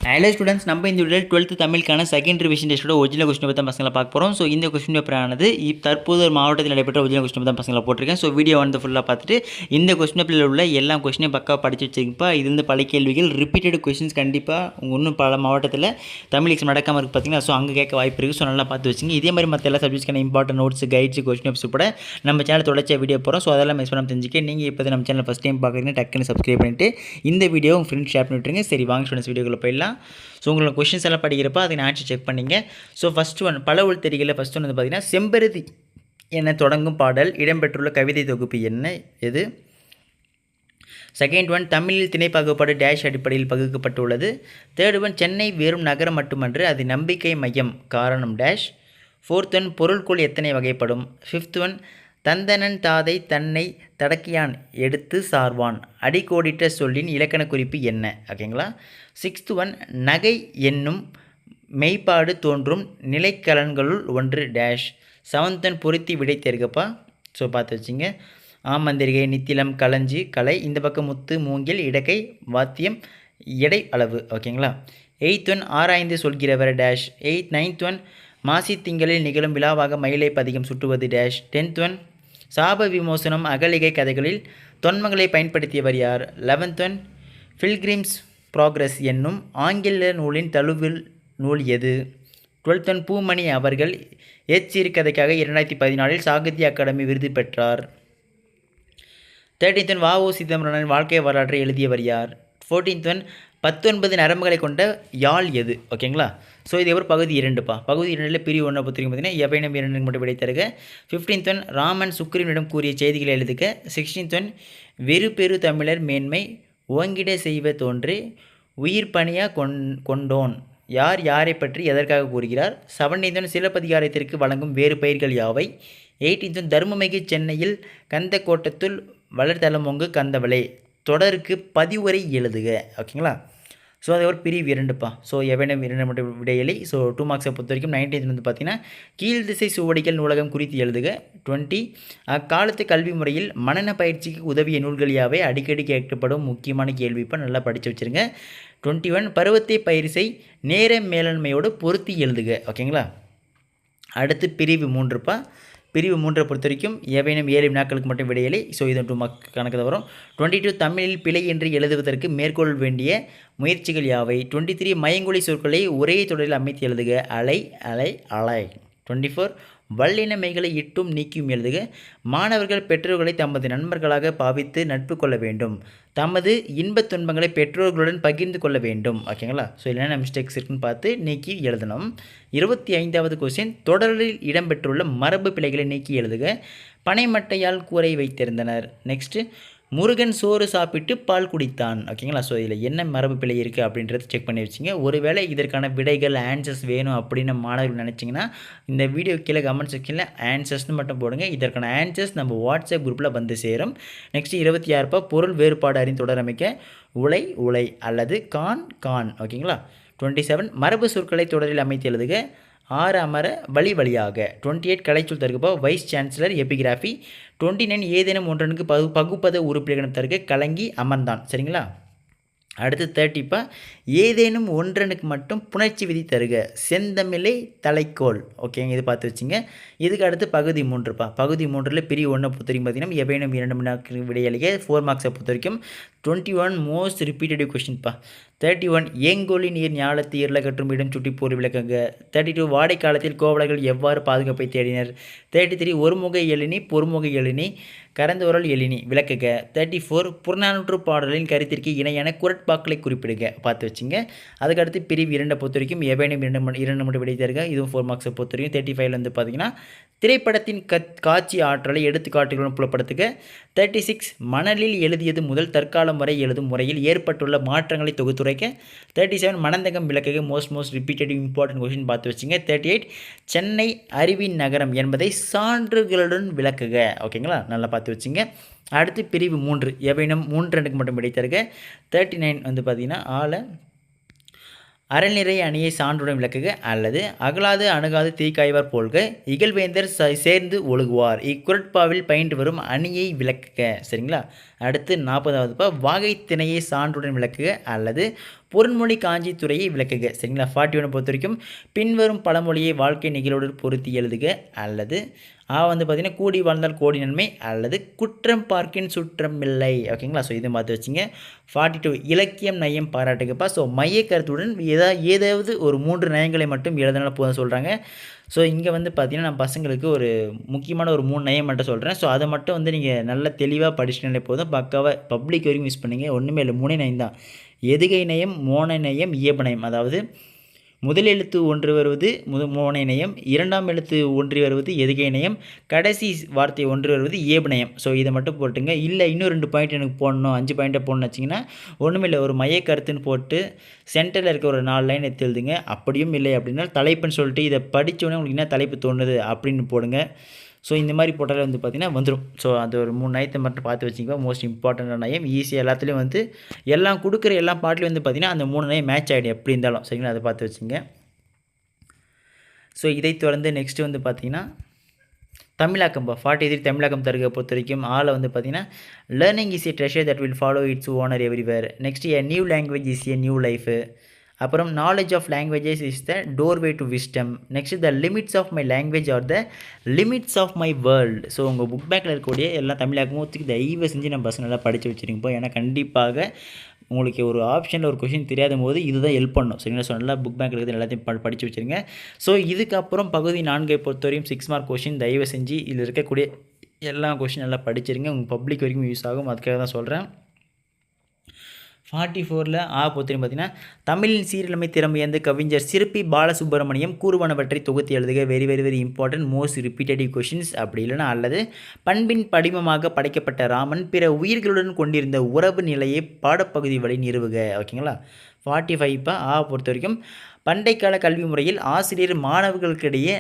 Hello students, நம்ம இந்த வீடியோவில் 12th தமிழுக்கான செகண்ட் ரிவிஷன் டெஸ்ட்டோட ஒரிஜினல் கொஸ்டின் பற்றி பசங்களை பார்க்க போகிறோம். ஸோ இந்த கொஸ்டின் பேப்பர் ஆனது தற்போது ஒரு மாவட்டத்தில் நடைபெற்ற ஒரிஜினல் கொஸ்டின் தான் பசங்களை போட்டிருக்கேன். ஸோ வீடியோ வந்து ஃபுல்லாக பார்த்துட்டு இந்த கொஸ்டின் பேப்பரில் உள்ள எல்லா கொஸ்டினையும் பக்காவாக படித்து வச்சுருப்பா. இது வந்து பல கேள்விகள் ரிப்பீட்டட் கொஸ்டின்ஸ் கண்டிப்பாக இன்னும் பல மாவட்டத்தில் தமிழ் எக்ஸாம் நடக்காமல் இருக்குது பார்த்தீங்கன்னா. ஸோ அங்கே கேட்க வாய்ப்பு இருக்குது. ஸோ நல்லா பார்த்து வச்சுங்க. இதே மாதிரி மற்ற எல்லா சப்ஜெக்ட்ஸ்க்கான important notes, guides, question papers கூட நம்ம சேனல் தொடர்ச்சியாக வீடியோ போகிறோம். ஸோ அதெல்லாம் மிஸ் பண்ணாமல் தெரிஞ்சுக்க நீங்கள் இப்போ நம்ம சேனல் ஃபஸ்ட் டைம் பார்க்குறீங்க, டக்குன்னு சப்ஸ்கிரைப் பண்ணிவிட்டு இந்த வீடியோ உங்கள் ஃப்ரெண்ட்ஸ் ஷேர் பண்ணி விட்டுருங்க. சரி, வாங்க ஸ்டூடெண்ட்ஸ் வீடியோக்குள்ளே போயிடலாம். ஸோ உங்களுக்கு கொஷின்ஸ் எல்லாம் படிக்கிறப்ப அதை ஆன்சர் செக் பண்ணிங்க. ஸோ ஃபஸ்ட் ஒன் பல உள்தெரிகளில் ஃபஸ்ட் ஒன் வந்து பார்த்தீங்கன்னா, செம்பருதி என தொடங்கும் பாடல் இடம்பெற்றுள்ள கவிதை தொகுப்பு என்ன எது? செகண்ட் ஒன், தமிழில் திணை பாகுபாடு டேஷ் அடிப்படையில் பகுக்கப்பட்டுள்ளது. தேர்ட் ஒன், சென்னை வெறும் நகரம் மட்டுமன்று அது நம்பிக்கை மையம், காரணம் டேஷ். ஃபோர்த் ஒன், பொருள்கோள் எத்தனை வகைப்படும்? ஃபிஃப்த் ஒன், தந்தனன் தாதை தன்னை தடக்கியான் எடுத்து சார்வான் அடிக்கோடிட்ட சொல்லின் இலக்கண குறிப்பு என்ன? ஓகேங்களா. சிக்ஸ்த் ஒன், நகை என்னும் மெய்ப்பாடு தோன்றும் நிலைக்கலன்களுள் ஒன்று டேஷ். செவன்த் ஒன், பொருத்தி விடை தேர்கப்பா. ஸோ பார்த்து வச்சிங்க. ஆமந்திரிகை, நித்திலம், களஞ்சி, கலை, இந்த பக்கம் முத்து, மூங்கில், இடக்கை, வாத்தியம், எடை, அளவு. ஓகேங்களா. எயித் ஒன், ஆராய்ந்து சொல்கிறவர் டேஷ். நைன்த் ஒன், மாசி திங்களில் நிகழும் விழாவாக மயிலை பதிகம் சுட்டுவது டேஷ். டென்த் ஒன், சாப விமோசனம் அகலிகை கதைகளில் தொன்மங்களை பயன்படுத்தியவர் யார்? 11th ஒன், பில்கிரிம்ஸ் ப்ராக்ரஸ் என்னும் ஆங்கில நூலின் தழுவில் நூல் எது? 12th ஒன், பூமணி அவர்கள் ஏச்சிறு கதைக்காக 2014 சாகித்ய அகாடமி விருது பெற்றார். 13th one, வ.உ. சிதம்பரனின் வாழ்க்கை வரலாற்றை எழுதியவர் யார்? 14th ஒன், 19 நரம்புகளை கொண்ட யாழ் எது? ஓகேங்களா. ஸோ இது ஒரு பகுதி 2பா. பகுதி 2ல் பிரிவு 1 பொறுத்திருக்கும் பார்த்தீங்கன்னா எவையினம் 2 மட்டும் விடை தருக. 15th ஒன், ராமன் சுக்ரீவனிடம் கூறிய செய்திகளை எழுதுக. 16th ஒன், வெறு பெரு தமிழர் மேன்மை ஓங்கிட செய்வ தோன்றே உயிர் பணியா கொண்டோன் யார் யாரை பற்றி எதற்காக கூறுகிறார்? 17th ஒன், சிலப்பதிகாரத்திற்கு வழங்கும் வேறு பெயர்கள் யாவை? 18th ஒன், தர்மமிகு சென்னையில் கந்த கோட்டத்துள் வளர்தலமொங்கு கந்தவளை தொடருக்கு பதிவுரை எழுதுக. ஓகேங்களா. ஸோ அது ஒரு பிரிவு 2பா. ஸோ எவையினம் 2 மட்டும் விடையளி. ஸோ 2 மார்க்ஸை பொறுத்த வரைக்கும் 19th வந்து பார்த்தீங்கன்னா கீழ் திசை சுவடிகள் நூலகம் குறித்து எழுதுக. 20, அக்காலத்து கல்வி முறையில் மனன பயிற்சிக்கு உதவிய நூல்கள் யாவை? அடிக்கடி கேட்கப்படும் முக்கியமான கேள்விப்பா, நல்லா படித்து வச்சுருங்க. 21, பருவத்தை பயிற்சி நேர மேலாண்மையோடு பொருத்தி எழுதுக. ஓகேங்களா. அடுத்து பிரிவு 3பா. பிரிவு 3 பொறுத்த வரைக்கும் எவையினம் 7 வினாக்களுக்கு மட்டும் விடையலை. ஸோ இது 2 மார்க் கணக்கு தான் வரும். 22, தமிழில் பிழை என்று எழுதுவதற்கு மேற்கொள்ள வேண்டிய முயற்சிகள் யாவை? 23, மயங்கொலி சொற்களை ஒரே தொடரில் அமைத்து எழுதுக. அலை, அலை, அலை. 24, வல்லினமைகளை இட்டும் நீக்கியும் எழுதுக. மாணவர்கள் பெற்றோர்களை தமது நண்பர்களாக பாவித்து நட்பு கொள்ள வேண்டும். தமது இன்பத் துன்பங்களை பெற்றோர்களுடன் பகிர்ந்து கொள்ள வேண்டும். ஓகேங்களா. ஸோ என்னென்ன மிஸ்டேக்ஸ் இருக்குன்னு பார்த்து நீக்கி எழுதணும். 25வது கொஸ்டின், தொடரில் இடம்பெற்றுள்ள மரபு பிழைகளை நீக்கி எழுதுக. பனைமட்டையால் கூரை வைத்திருந்தனர். நெக்ஸ்ட்டு, முருகன் சோறு சாப்பிட்டு பால் குடித்தான். ஓகேங்களா. ஸோ இதில் என்ன மரபு பிழை இருக்குது அப்படின்றத செக் பண்ணி வச்சுங்க. ஒருவேளை இதற்கான விடைகள் ஆன்சர்ஸ் வேணும் அப்படின்னு மாணவர்கள் நினச்சிங்கன்னா இந்த வீடியோ கீழே கமெண்ட் செக்ஷனில் ஆன்சர்ஸ்னு மட்டும் போடுங்க. இதற்கான ஆன்சர்ஸ் நம்ம வாட்ஸ்அப் குரூப்பில் வந்து சேரும். நெக்ஸ்ட்டு 26, பொருள் வேறுபாடு அறிந்து தொடரமைக்க உலை, உலை அல்லது கான், கான். ஓகேங்களா. 27, மரபு சொற்களை தொடரில் அமைத்து எழுதுக. 6, அமர வழி வழியாக. 28, கலைச்சொல் தருகப்போ வைஸ் சான்சலர் எபிகிராஃபி. 29, ஏதேனும் ஒன்றனுக்கு பகுப்பத உறுப்பினர்கள் தருக. கலங்கி அமர்ந்தான். சரிங்களா. அடுத்து 30பா, ஏதேனும் ஒன்றனுக்கு மட்டும் புணர்ச்சி விதி தருக. செந்தமிழை தலைக்கோள். ஓகேங்க, இது பார்த்து வச்சுங்க. இதுக்கு அடுத்து பகுதி 3பா. பகுதி 3ல் பிரிவு 1 பொறுத்த வரைக்கும் பார்த்தீங்கன்னா எவையினம் 2 வினாக்கு விடையளிக்க 4 மார்க்ஸை பொறுத்த வரைக்கும் 21 மோஸ்ட் ரிப்பீட்டடிவ் கொஸ்டின்ப்பா. 31, ஏங்கோலி நீர் ஞாலத்து இருளகற்றும் இடம் சுட்டி போர் விளக்குங்க. 32, வாடை காலத்தில் கோவலர்கள் எவ்வாறு பாதுகாப்பை தேடினர். 33, ஒருமுக எழினி பொறுமுக எழினி கரந்தோரல் எழினி விளக்குக. 34, புறநானூற்று பாடலின் கருத்திற்கு இணையான குரட்பாக்களை குறிப்பிடுக. பார்த்து வச்சுங்க. அதுக்கடுத்து பிரிவு 2 பொறுத்த வரைக்கும் எவையினம் 2 மட்டும் விடை தருக. இதுவும் 4 மார்க்ஸை பொறுத்த வரைக்கும். 35 வந்து பார்த்தீங்கன்னா திரைப்படத்தின் காட்சி ஆற்றலை எடுத்துக்காட்டுகளுடன் புலப்படுத்துக. 36, மணலில் எழுதியது முதல் தற்காலம் வரை எழுதும் முறையில் ஏற்பட்டுள்ள மாற்றங்களை தொகுத்துரைக்க. 37, மணந்தகம் விளக்குக. மோஸ்ட் ரிப்பீட்டடிவ் இம்பார்ட்டன்ட் கொஸ்டின் பார்த்து வச்சுங்க. 38, சென்னை அறிவின் நகரம் என்பதை சான்றுகளுடன் விளக்குக. ஓகேங்களா, நல்லா பார்த்து வச்சுங்க. அடுத்து பிரிவு 3 எவையினம் 3 மட்டும் விடை தருக. 39 வந்து பார்த்தீங்கன்னா அறநிறை அணியை சான்றுடன் விளக்குக அல்லது அகலாது அணுகாது தீக்காய்வார் போல்க இகழ்வேந்தர் சேர்ந்து ஒழுகுவார் இக்குரட்பாவில் பயின்று வரும் அணியை விளக்குக. சரிங்களா. அடுத்து 40வதுப்பா வாகை திணையை சான்றுடன் விளக்குக அல்லது பொருண்மொழி காஞ்சி துறையை விளக்குக. சரிங்களா. 41 பொறுத்த வரைக்கும் பின்வரும் பழமொழியை வாழ்க்கை நிகழ்வோடு பொருத்தி எழுதுக அல்லது பார்த்திங்கன்னா கூடி வாழ்ந்தால் கோடி நன்மை அல்லது குற்றம் பார்க்கின் சுற்றம் இல்லை. ஓகேங்களா. ஸோ இதை பார்த்து வச்சுங்க. 42 இலக்கியம் நயம் பாராட்டுங்கப்பா. ஸோ மைய கருத்துடன் ஏதாவது ஒரு 3 நயங்களை மட்டும் எழுதினால போதும் சொல்கிறாங்க. ஸோ இங்கே பார்த்திங்கன்னா நான் பசங்களுக்கு ஒரு முக்கியமான ஒரு 3 நயம் மட்டும் சொல்கிறேன். ஸோ அதை மட்டும் நீங்கள் நல்லா தெளிவாக படிச்சுட்டாலே போதும். பக்காவாக பப்ளிக் வரைக்கும் யூஸ் பண்ணிங்க. ஒன்றுமே இல்லை, 3 நயம் தான். எதுகை நயம், மோன நயம், இயல்பு நயம். அதாவது முதல் எழுத்து ஒன்று வருவது மோனை நயம், இரண்டாம் எழுத்து ஒன்றி வருவது எதுகை நயம், கடைசி வார்த்தை ஒன்று வருவது இயல்பு நயம். ஸோ இதை மட்டும் போட்டுங்க. இல்லை இன்னும் 2 பாயிண்ட் எனக்கு போடணும், 5 பாயிண்ட்டை போடணும்னு வச்சிங்கன்னா ஒன்றும் இல்லை, ஒரு மைய கருத்துன்னு போட்டு சென்டரில் இருக்க ஒரு 4 லைன் எடுத்து எழுதுங்க. அப்படியும் இல்லை அப்படின்னா தலைப்புன்னு சொல்லிட்டு இதை படித்தோடனே உங்களுக்கு என்ன தலைப்பு தோணுது அப்படின்னு போடுங்க. ஸோ இந்த மாதிரி போட்டாலே பார்த்திங்கன்னா வந்துடும். ஸோ அது ஒரு 3 நயத்தை மட்டும் பார்த்து வச்சுக்கோங்க. மோஸ்ட் இம்பார்ட்டண்டான நயம், ஈஸியாக எல்லாத்துலேயும் எல்லாம் கொடுக்குற எல்லா பாட்டிலையும் பார்த்திங்கன்னா அந்த 3 நயம் மேட்ச் ஆகிடும் எப்படி இருந்தாலும். சரிங்களா. அதை பார்த்து வச்சுங்க. ஸோ இதை தொடர்ந்து நெக்ஸ்ட்டு பார்த்திங்கன்னா தமிழாக்கம் 43 தமிழாக்கம் தருகை பொறுத்த வரைக்கும் பார்த்திங்கன்னா learning is a treasure that will follow its owner everywhere. Next a new language is a new life. அப்புறம் knowledge of languages is the doorway to wisdom. Next the limits of my language are the limits of my world. So உங்கள் book பேக்கில் இருக்கக்கூடிய எல்லா தமிழாக்கமும் தயவு செஞ்சு நம்ம பசங்க நல்லா படித்து வச்சுருங்கப்போ. ஏன்னா கண்டிப்பாக உங்களுக்கு ஒரு ஆப்ஷனில் ஒரு கொஷின் தெரியாத போது இதுதான் ஹெல்ப் பண்ணும். சரிங்களா. ஸோ நல்லா புக் பேக்கில் இருக்கிறது எல்லாத்தையும் படித்து வச்சுருங்க. ஸோ இதுக்கப்புறம் பகுதி 4 பொறுத்தவரையும் 6 மார்க் கொஷின் தயவு செஞ்சு இதில் இருக்கக்கூடிய எல்லா கொஷின் நல்லா படிச்சிருங்க. உங்கள் பப்ளிக் வரைக்கும் யூஸ் ஆகும். அதுக்காக தான் சொல்கிறேன். 44ல் பொறுத்தவரைக்கும் பார்த்திங்கன்னா தமிழின் சீரழமை திறமையந்து கவிஞர் சிற்பி பாலசுப்ரமணியம் கூறுவனவற்றை தொகுத்து எழுதுக. Very very very important most repetitive questions. அப்படி இல்லைனா அல்லது பண்பின் படிமமாக படைக்கப்பட்ட ராமன் பிற உயிர்களுடன் கொண்டிருந்த உறவு நிலையை பாடப்பகுதி வழி நிறுவுக. ஓகேங்களா. 45 பொறுத்த வரைக்கும் பண்டைக்கால கல்வி முறையில் ஆசிரியர் மாணவர்களுக்கிடையே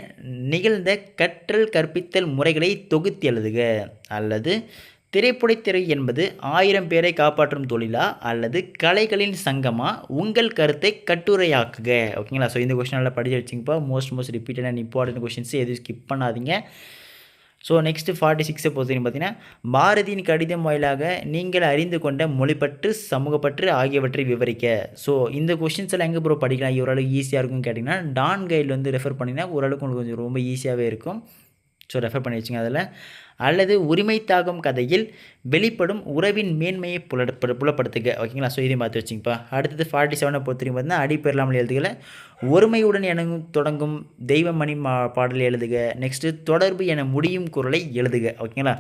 நிகழ்ந்த கற்றல் கற்பித்தல் முறைகளை தொகுத்து எழுதுக. அல்லது திரைப்படத்துறை என்பது 1000 பேரை காப்பாற்றும் தொழிலா அல்லது கலைகளின் சங்கமா, உங்கள் கருத்தை கட்டுரையாக்குக. ஓகேங்களா. ஸோ இந்த கொஸ்டின் நல்லா படித்து வச்சுங்கப்பா. Most repeated and important questions எதுவும் ஸ்கிப் பண்ணாதீங்க. ஸோ நெக்ஸ்ட்டு 46 பொறுத்தவரைக்கும் பார்த்திங்கன்னா பாரதியின் கடிதம் வாயிலாக நீங்கள் அறிந்து கொண்ட மொழிப்பற்று சமூகப்பற்று ஆகியவற்றை விவரிக்க. ஸோ இந்த கொஷின்ஸ் எல்லாம் எங்கே ப்ரோ படிக்கலாம் ஓரளவுக்கு ஈஸியாக இருக்கும்னு கேட்டிங்கன்னா டான் கைடில் ரெஃபர் பண்ணிங்கன்னா ஓரளவுக்கு உங்களுக்கு கொஞ்சம் ரொம்ப ஈஸியாகவே இருக்கும். ஸோ ரெஃபர் பண்ணி வச்சுங்க அதில். அல்லது உரிமை தாகம் கதையில் வெளிப்படும் உறவின் மேன்மையை புலப்படுத்துக. ஓகேங்களா. ஸோ இதையும் பார்த்து வச்சுங்கப்பா. அடுத்தது 47 பொறுத்தவரைக்கும் பார்த்தீங்கன்னா அடிப்பெறலாமல் எழுதுகளை ஒருமையுடன் என தொடங்கும் தெய்வமணி பாடல் எழுதுக. நெக்ஸ்ட்டு தொடர்பு என முடியும் குரலை எழுதுக. ஓகேங்களா.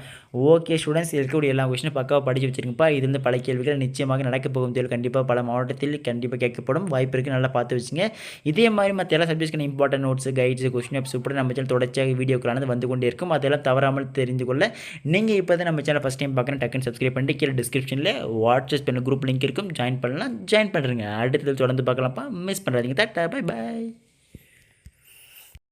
ஓகே ஸ்டூடெண்ட்ஸ், இருக்கக்கூடிய எல்லா கொஸ்டினும் பக்காவாக படித்து வச்சுருங்கப்பா. இது பல கேள்விகள் நிச்சயமாக நடக்க போகும் தேர்வு கண்டிப்பாக பல மாவட்டத்தில் கண்டிப்பாக கேட்கப்படும் வாய்ப்பு இருக்குது. நல்லா பார்த்து வச்சுங்க. இதே மாதிரி மற்ற எல்லா சப்ஜெக்ட்ஸ்க்கான important notes guides question episode நம்ம சேனல் தொடர்ச்சியாக வீடியோக்களானது வந்து கொண்டே இருக்கும். அதெல்லாம் தவறாமல் தெரிந்து கொள்ள நீங்கள் இப்போ தான் நம்ம சேனல் ஃபஸ்ட் டைம் பார்க்குறேன் டக்குன்னு சப்ஸ்கிரைப் பண்ணிட்டு கீழே டிஸ்கிரிப்ஷனில் வாட்ஸ்அப் பண்ண குரூப் லிங்க் இருக்கும். ஜாயின் பண்ணலாம், ஜாயின் பண்ணுறேங்க. அடுத்தது தொடர்ந்து பார்க்கலாம்ப்பா. மிஸ் பண்ணுறாதீங்க. டாடா, பை பாய்.